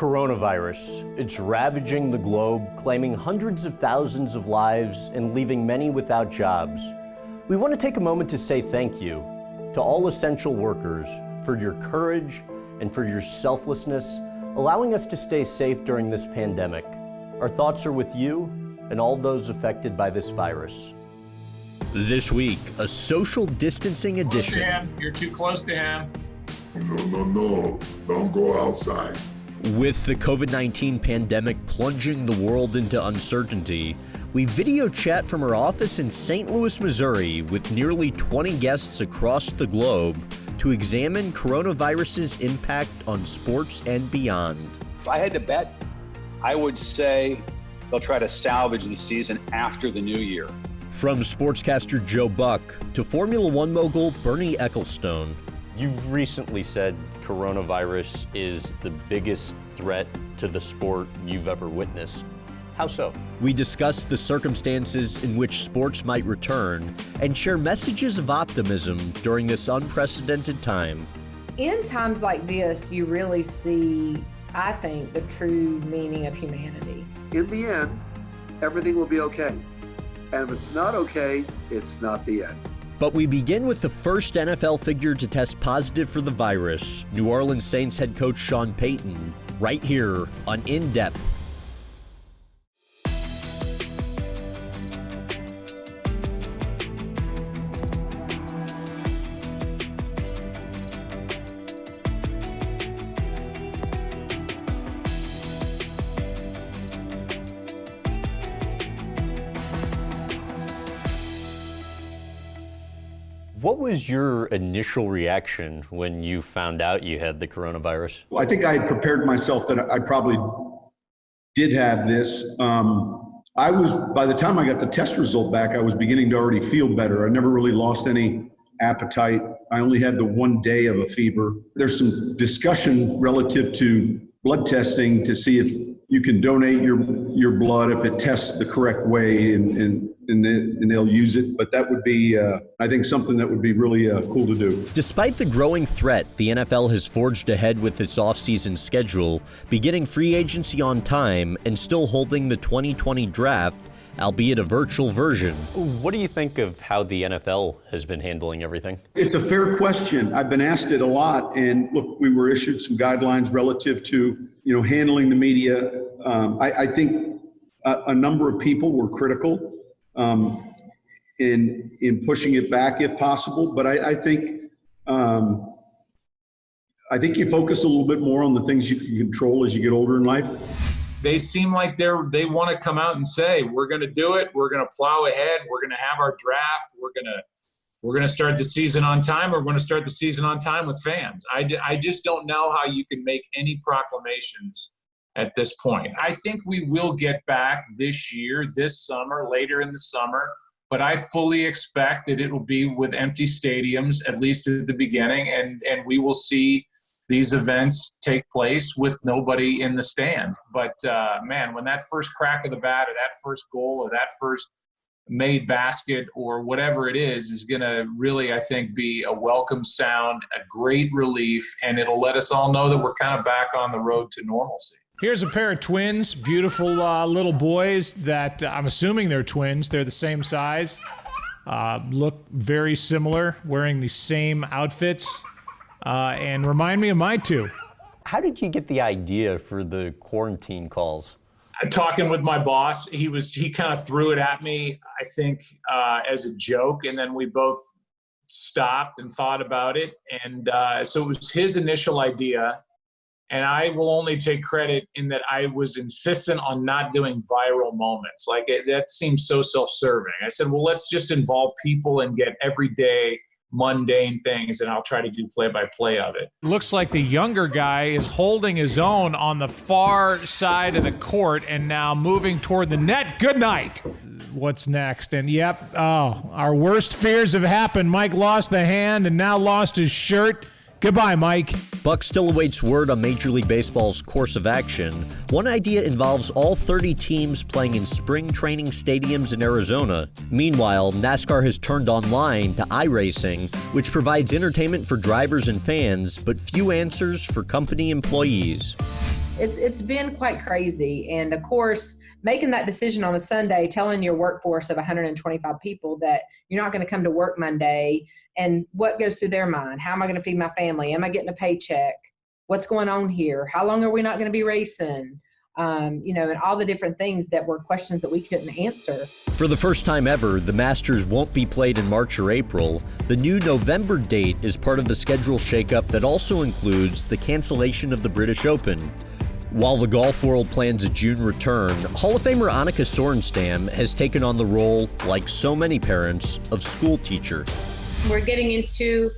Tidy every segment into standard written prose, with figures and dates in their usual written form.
Coronavirus. It's ravaging the globe, claiming hundreds of thousands of lives and leaving many without jobs. We want to take a moment to say thank you to all essential workers for your courage and for your selflessness, allowing us to stay safe during this pandemic. Our thoughts are with you and all those affected by this virus. This week, a social distancing edition. Close to him. You're too close to him. No. Don't go outside. With the COVID-19 pandemic plunging the world into uncertainty, we video chat from our office in St. Louis, Missouri, with nearly 20 guests across the globe to examine coronavirus's impact on sports and beyond. If I had to bet, I would say they'll try to salvage the season after the new year. From sportscaster Joe Buck to Formula One mogul Bernie Ecclestone. You've recently said coronavirus is the biggest threat to the sport you've ever witnessed. How so? We discuss the circumstances in which sports might return and share messages of optimism during this unprecedented time. In times like this, you really see, I think, the true meaning of humanity. In the end, everything will be okay. And if it's not okay, it's not the end. But we begin with the first NFL figure to test positive for the virus, New Orleans Saints head coach Sean Payton, right here on In Depth. What was your initial reaction when you found out you had the coronavirus? I think I had prepared myself that I probably did have this. By the time I got the test result back, I was beginning to already feel better. I never really lost any appetite. I only had the 1 day of a fever. There's some discussion relative to blood testing to see if you can donate your blood if it tests the correct way and they'll use it. But that would be, I think, something that would be really cool to do. Despite the growing threat, the NFL has forged ahead with its offseason schedule, beginning free agency on time and still holding the 2020 draft, albeit a virtual version. What do you think of how the NFL has been handling everything? It's a fair question. I've been asked it a lot. And look, we were issued some guidelines relative to, handling the media. I think a number of people were critical in pushing it back if possible. But I think you focus a little bit more on the things you can control as you get older in life. They seem like they want to come out and say, we're going to do it. We're going to plow ahead. We're going to have our draft. We're going to start the season on time. We're going to start the season on time with fans. I just don't know how you can make any proclamations at this point. I think we will get back this year, this summer, later in the summer, but I fully expect that it will be with empty stadiums, at least at the beginning, and we will see these events take place with nobody in the stands. But man, when that first crack of the bat or that first goal or that first made basket or whatever it is going to really, I think, be a welcome sound, a great relief, and it'll let us all know that we're kind of back on the road to normalcy. Here's a pair of twins, beautiful little boys that I'm assuming they're twins. They're the same size, look very similar, wearing the same outfits. And remind me of my two. How did you get the idea for the quarantine calls? Talking with my boss, he kind of threw it at me, I think, as a joke, and then we both stopped and thought about it. And so it was his initial idea, and I will only take credit in that I was insistent on not doing viral moments. That seems so self-serving. I said, well, let's just involve people and get everyday mundane things, and I'll try to do play-by-play of it. Looks like the younger guy is holding his own on the far side of the court and now moving toward the net. Good night. What's next? And our worst fears have happened. Mike lost the hand and now lost his shirt. Goodbye, Mike. Buck still awaits word on Major League Baseball's course of action. One idea involves all 30 teams playing in spring training stadiums in Arizona. Meanwhile, NASCAR has turned online to iRacing, which provides entertainment for drivers and fans, but few answers for company employees. It's been quite crazy. And of course, making that decision on a Sunday, telling your workforce of 125 people that you're not going to come to work Monday, and what goes through their mind? How am I going to feed my family? Am I getting a paycheck? What's going on here? How long are we not going to be racing? And all the different things that were questions that we couldn't answer. For the first time ever, the Masters won't be played in March or April. The new November date is part of the schedule shakeup that also includes the cancellation of the British Open. While the golf world plans a June return, Hall of Famer Annika Sorenstam has taken on the role, like so many parents, of school teacher. We're getting into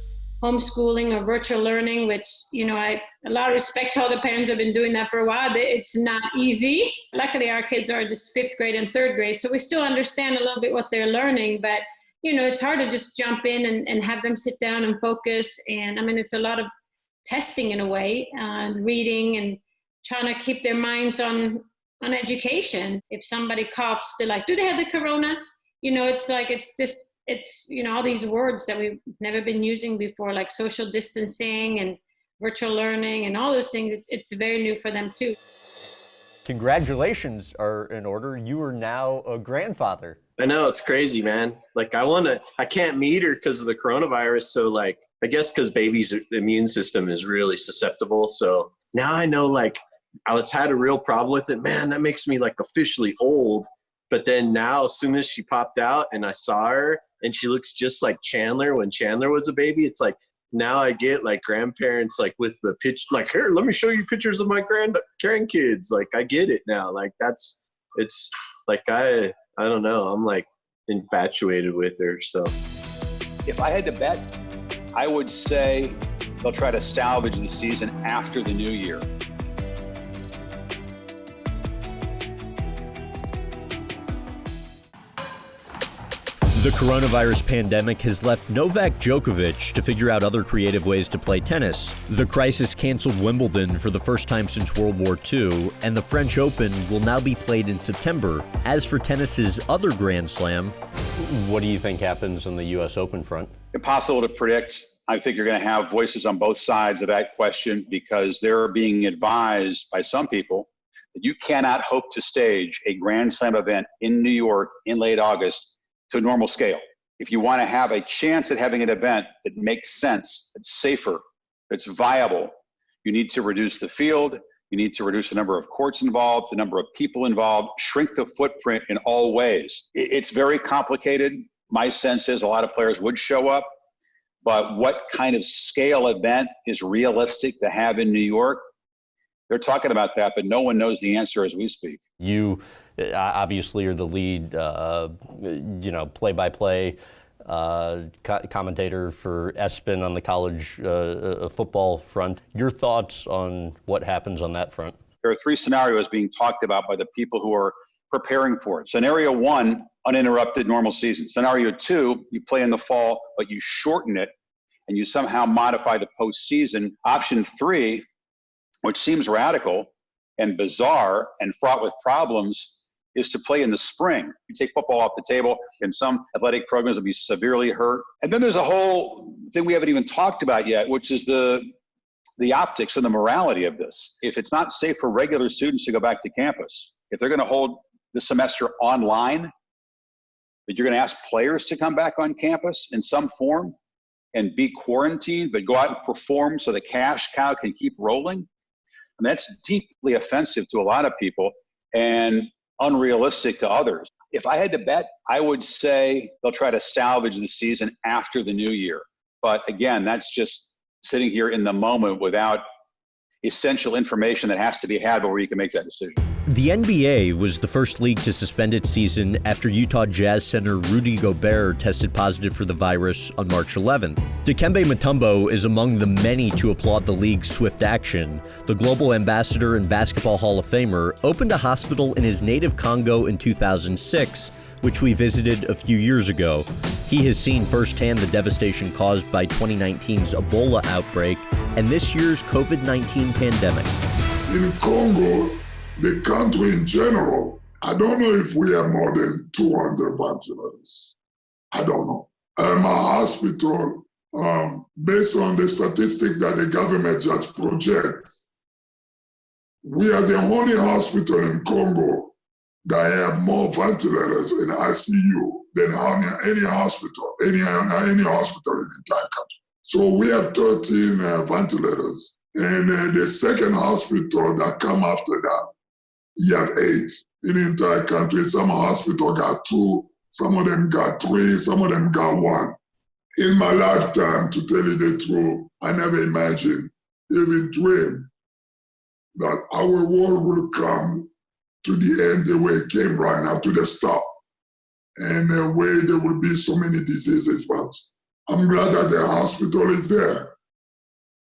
homeschooling or virtual learning, which, I a lot of respect to all the parents who have been doing that for a while. It's not easy. Luckily, our kids are just 5th grade and 3rd grade, so we still understand a little bit what they're learning, but, it's hard to just jump in and have them sit down and focus. And it's a lot of testing in a way, reading and trying to keep their minds on education. If somebody coughs, they're like, do they have the corona? It's all these words that we've never been using before, like social distancing and virtual learning and all those things. It's very new for them too. Congratulations are in order. You are now a grandfather. I know, it's crazy, man. I can't meet her because of the coronavirus. So I guess because baby's immune system is really susceptible. So now I know, I had a real problem with it. Man, that makes me officially old. But then now, as soon as she popped out and I saw her and she looks just like Chandler when Chandler was a baby, it's now I get grandparents with the pitch, here, let me show you pictures of my grandkids. I get it now. I don't know. I'm infatuated with her. So If I had to bet, I would say they'll try to salvage the season after the new year. The coronavirus pandemic has left Novak Djokovic to figure out other creative ways to play tennis. The crisis canceled Wimbledon for the first time since World War II, and the French Open will now be played in September. As for tennis's other Grand Slam, what do you think happens on the U.S. Open front? Impossible to predict. I think you're going to have voices on both sides of that question because they're being advised by some people that you cannot hope to stage a Grand Slam event in New York in late August to a normal scale. If you want to have a chance at having an event that makes sense, that's safer, that's viable, you need to reduce the field, you need to reduce the number of courts involved, the number of people involved, shrink the footprint in all ways. It's very complicated. My sense is a lot of players would show up, but what kind of scale event is realistic to have in New York? They're talking about that, but no one knows the answer as we speak. You obviously are the lead, play-by-play commentator for ESPN on the college football front. Your thoughts on what happens on that front? There are 3 scenarios being talked about by the people who are preparing for it. Scenario 1, uninterrupted normal season. Scenario 2, you play in the fall, but you shorten it and you somehow modify the postseason. Option 3, which seems radical and bizarre and fraught with problems, is to play in the spring. You take football off the table, and some athletic programs will be severely hurt. And then there's a whole thing we haven't even talked about yet, which is the optics and the morality of this. If it's not safe for regular students to go back to campus, if they're going to hold the semester online, that you're going to ask players to come back on campus in some form and be quarantined, but go out and perform so the cash cow can keep rolling. And that's deeply offensive to a lot of people and unrealistic to others. If I had to bet, I would say they'll try to salvage the season after the new year. But again, that's just sitting here in the moment without essential information that has to be had before you can make that decision. The NBA was the first league to suspend its season after Utah Jazz center Rudy Gobert tested positive for the virus on March 11th. Dikembe Mutombo is among the many to applaud the league's swift action. The global ambassador and Basketball Hall of Famer opened a hospital in his native Congo in 2006, which we visited a few years ago. He has seen firsthand the devastation caused by 2019's Ebola outbreak and this year's COVID-19 pandemic. In Congo, the country in general, I don't know if we have more than 200 ventilators. I don't know. My hospital, based on the statistic that the government just projects, We are the only hospital in Congo that have more ventilators in ICU than any hospital, any hospital in the entire country. So we have 13 ventilators. And the second hospital that come after that, you have 8 in the entire country. Some hospital got 2, some of them got 3, some of them got 1. In my lifetime, to tell you the truth, I never imagined, even dreamed, that our world would come to the end the way it came right now, to the stop, and the way there will be so many diseases. But I'm glad that the hospital is there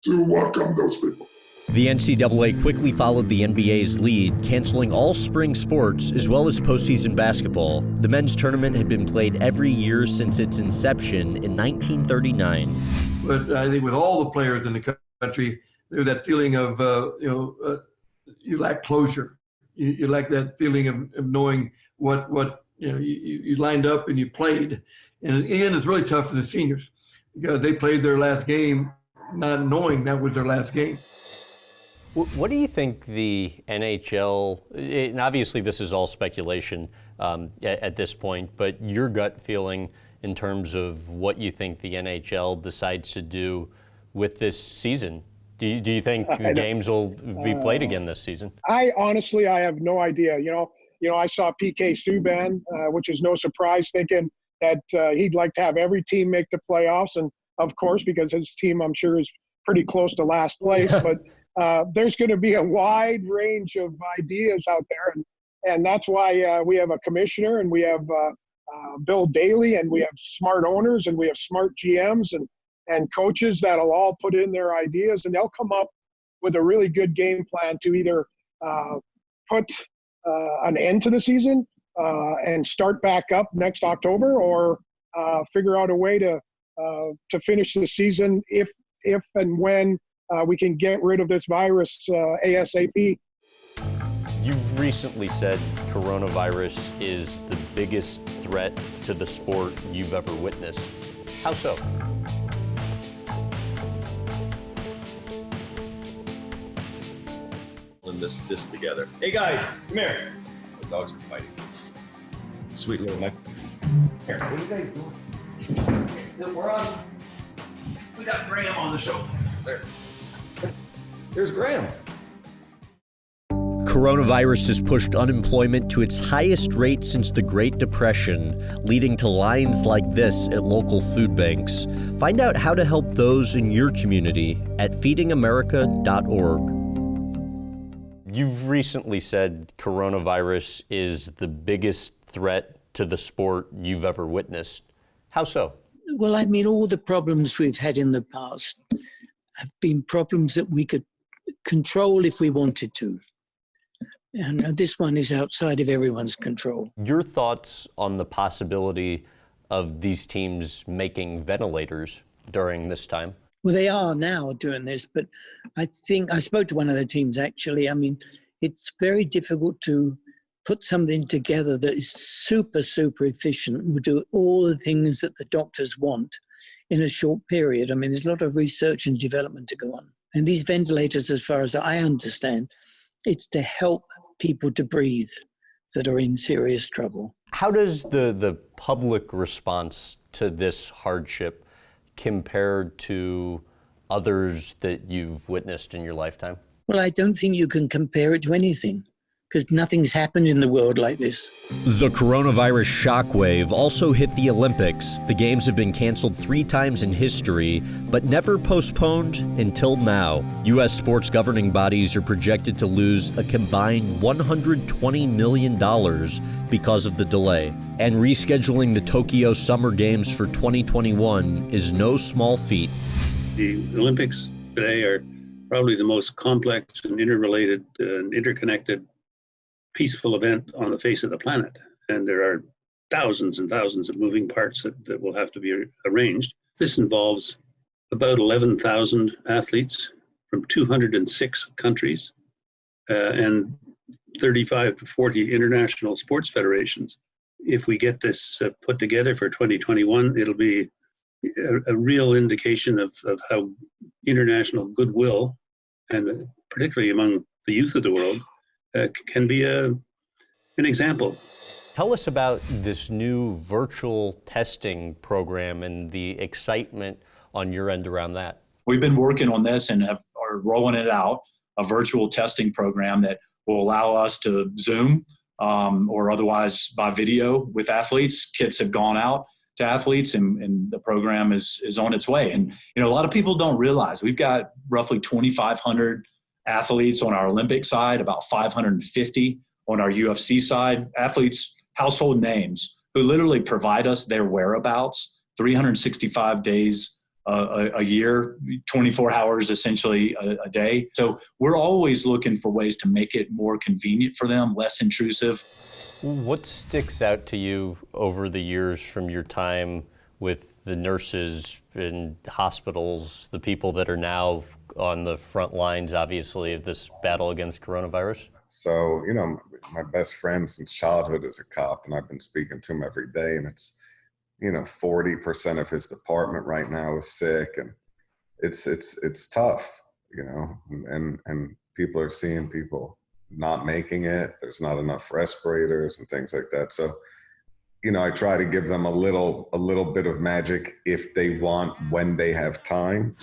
to welcome those people. The NCAA quickly followed the NBA's lead, canceling all spring sports as well as postseason basketball. The men's tournament had been played every year since its inception in 1939. But I think with all the players in the country, there's that feeling of, you lack closure. You lack that feeling of knowing what you lined up and you played. And it's really tough for the seniors because they played their last game not knowing that was their last game. What do you think the NHL, and obviously this is all speculation at this point, but your gut feeling in terms of what you think the NHL decides to do with this season? Do you think the games will be played again this season? I honestly have no idea. You know, I saw PK Subban, which is no surprise, thinking that he'd like to have every team make the playoffs, and of course, because his team, I'm sure, is pretty close to last place. But there's going to be a wide range of ideas out there, and that's why we have a commissioner, and we have Bill Daly, and we have smart owners, and we have smart GMs and coaches that'll all put in their ideas, and they'll come up with a really good game plan to either put an end to the season and start back up next October, or figure out a way to finish the season if and when we can get rid of this virus ASAP. You've recently said coronavirus is the biggest threat to the sport you've ever witnessed. How so? This together. Hey guys, come here. The dogs are fighting. Sweet little Mike. Here, what are you guys doing? We're on. We got Graham on the show. There's Graham. Coronavirus has pushed unemployment to its highest rate since the Great Depression, leading to lines like this at local food banks. Find out how to help those in your community at feedingamerica.org. You've recently said coronavirus is the biggest threat to the sport you've ever witnessed. How so? Well, I mean, all the problems we've had in the past have been problems that we could control if we wanted to. And this one is outside of everyone's control. Your thoughts on the possibility of these teams making ventilators during this time? Well, they are now doing this, but I think I spoke to one of the teams actually. I mean, it's very difficult to put something together that is super, super efficient, will do all the things that the doctors want in a short period. I mean, there's a lot of research and development to go on. And these ventilators, as far as I understand, it's to help people to breathe that are in serious trouble. How does the public response to this hardship compare to others that you've witnessed in your lifetime? Well, I don't think you can compare it to anything, because nothing's happened in the world like this. The coronavirus shockwave also hit the Olympics. The games have been canceled 3 times in history, but never postponed until now. U.S. sports governing bodies are projected to lose a combined $120 million because of the delay. And rescheduling the Tokyo Summer Games for 2021 is no small feat. The Olympics today are probably the most complex and interrelated and interconnected peaceful event on the face of the planet. And there are thousands and thousands of moving parts that will have to be arranged. This involves about 11,000 athletes from 206 countries and 35 to 40 international sports federations. If we get this put together for 2021, it'll be a real indication of how international goodwill, and particularly among the youth of the world can be an example. Tell us about this new virtual testing program and the excitement on your end around that. We've been working on this and are rolling it out, a virtual testing program that will allow us to Zoom or otherwise by video with athletes. Kits have gone out to athletes and the program is on its way. And, you know, a lot of people don't realize we've got roughly 2,500 athletes on our Olympic side, about 550 on our UFC side, athletes, household names who literally provide us their whereabouts 365 days a year, 24 hours essentially a day. So we're always looking for ways to make it more convenient for them, less intrusive. What sticks out to you over the years from your time with the nurses in hospitals, the people that are now on the front lines, obviously, of this battle against coronavirus? So, you know, my best friend since childhood is a cop, and I've been speaking to him every day, and it's, you know, 40% of his department right now is sick, and it's tough, you know, and people are seeing people not making it. There's not enough respirators and things like that. So, you know, I try to give them a little bit of magic if they want, when they have time,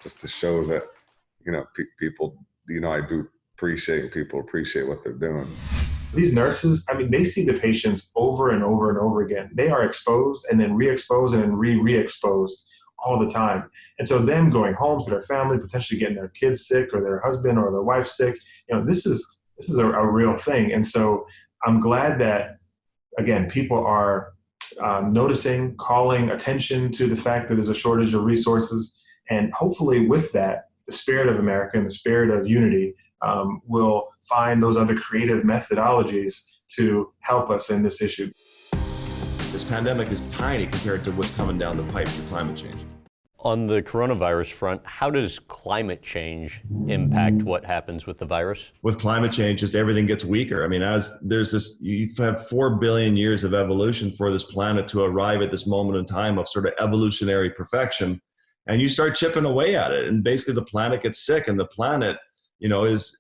just to show that, you know, people, you know, I do appreciate people appreciate what they're doing. These nurses, I mean, they see the patients over and over and over again. They are exposed and then re-exposed and then re-exposed all the time. And so them going home to their family, potentially getting their kids sick or their husband or their wife sick, you know, this is a real thing. And so I'm glad that, again, people are noticing, calling attention to the fact that there's a shortage of resources. And hopefully with that, the spirit of America and the spirit of unity will find those other creative methodologies to help us in this issue. This pandemic is tiny compared to what's coming down the pipe for climate change. On the coronavirus front, how does climate change impact what happens with the virus? With climate change, just everything gets weaker. I mean, as there's this, you have 4 billion years of evolution for this planet to arrive at this moment in time of sort of evolutionary perfection. And you start chipping away at it. And basically the planet gets sick, and the planet, you know, is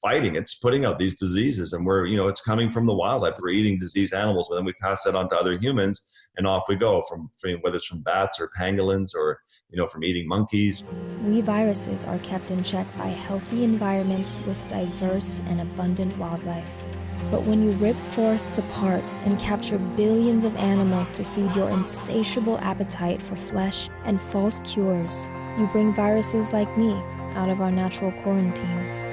fighting. It's putting out these diseases, and we're, you know, it's coming from the wildlife. We're eating diseased animals, but then we pass that on to other humans, and off we go from whether it's from bats or pangolins or, you know, from eating monkeys. We viruses are kept in check by healthy environments with diverse and abundant wildlife. But when you rip forests apart and capture billions of animals to feed your insatiable appetite for flesh and false cures, you bring viruses like me out of our natural quarantines.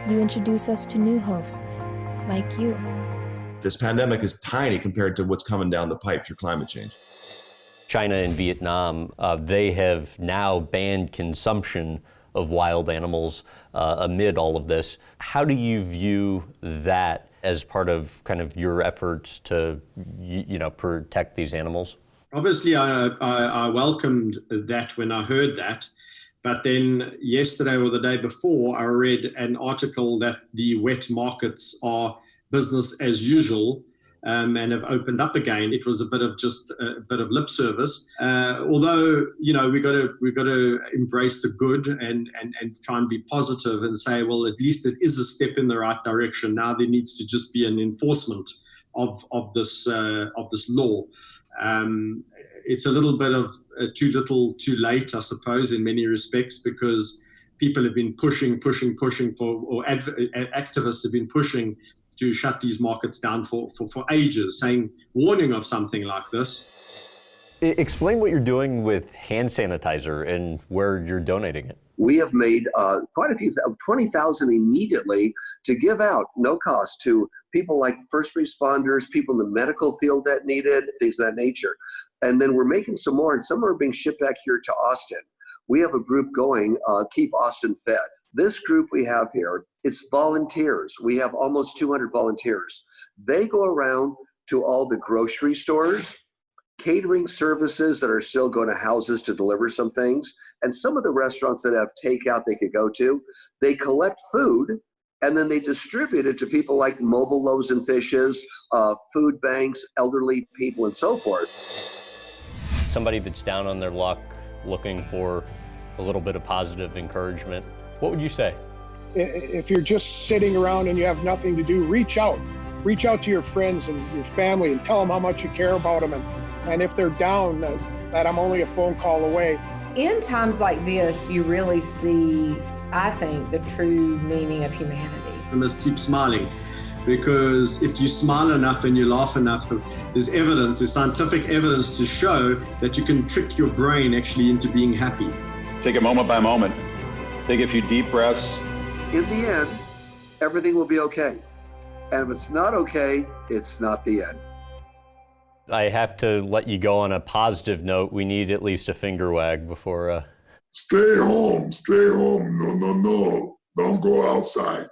You introduce us to new hosts, like you. This pandemic is tiny compared to what's coming down the pipe through climate change. China and Vietnam, they have now banned consumption of wild animals amid all of this. How do you view that as part of kind of your efforts to, you know, protect these animals? Obviously, I welcomed that when I heard that. But then yesterday or the day before, I read an article that the wet markets are business as usual and have opened up again. It was a bit of lip service. Although, you know, we got to embrace the good and try and be positive and say, well, at least it is a step in the right direction. Now there needs to just be an enforcement of this law. It's a little bit of too little, too late, I suppose, in many respects, because people have been pushing for, or activists have been pushing to shut these markets down for ages, warning of something like this. Explain what you're doing with hand sanitizer and where you're donating it. We have made quite a few, 20,000 immediately to give out, no cost, to people like first responders, people in the medical field that need it, things of that nature. And then we're making some more, and some are being shipped back here to Austin. We have a group going, Keep Austin Fed. This group we have here, it's volunteers. We have almost 200 volunteers. They go around to all the grocery stores, catering services that are still going to houses to deliver some things, and some of the restaurants that have takeout they could go to. They collect food, and then they distribute it to people like Mobile Loaves and Fishes, food banks, elderly people, and so forth. Somebody that's down on their luck looking for a little bit of positive encouragement, what would you say? If you're just sitting around and you have nothing to do, reach out to your friends and your family and tell them how much you care about them. And if they're down, that I'm only a phone call away. In times like this, you really see, I think, the true meaning of humanity. You must keep smiling, because if you smile enough and you laugh enough, there's scientific evidence to show that you can trick your brain actually into being happy. Take it moment by moment. Take a few deep breaths. In the end, everything will be okay. And if it's not okay, it's not the end. I have to let you go on a positive note. We need at least a finger wag before... Stay home. No. Don't go outside.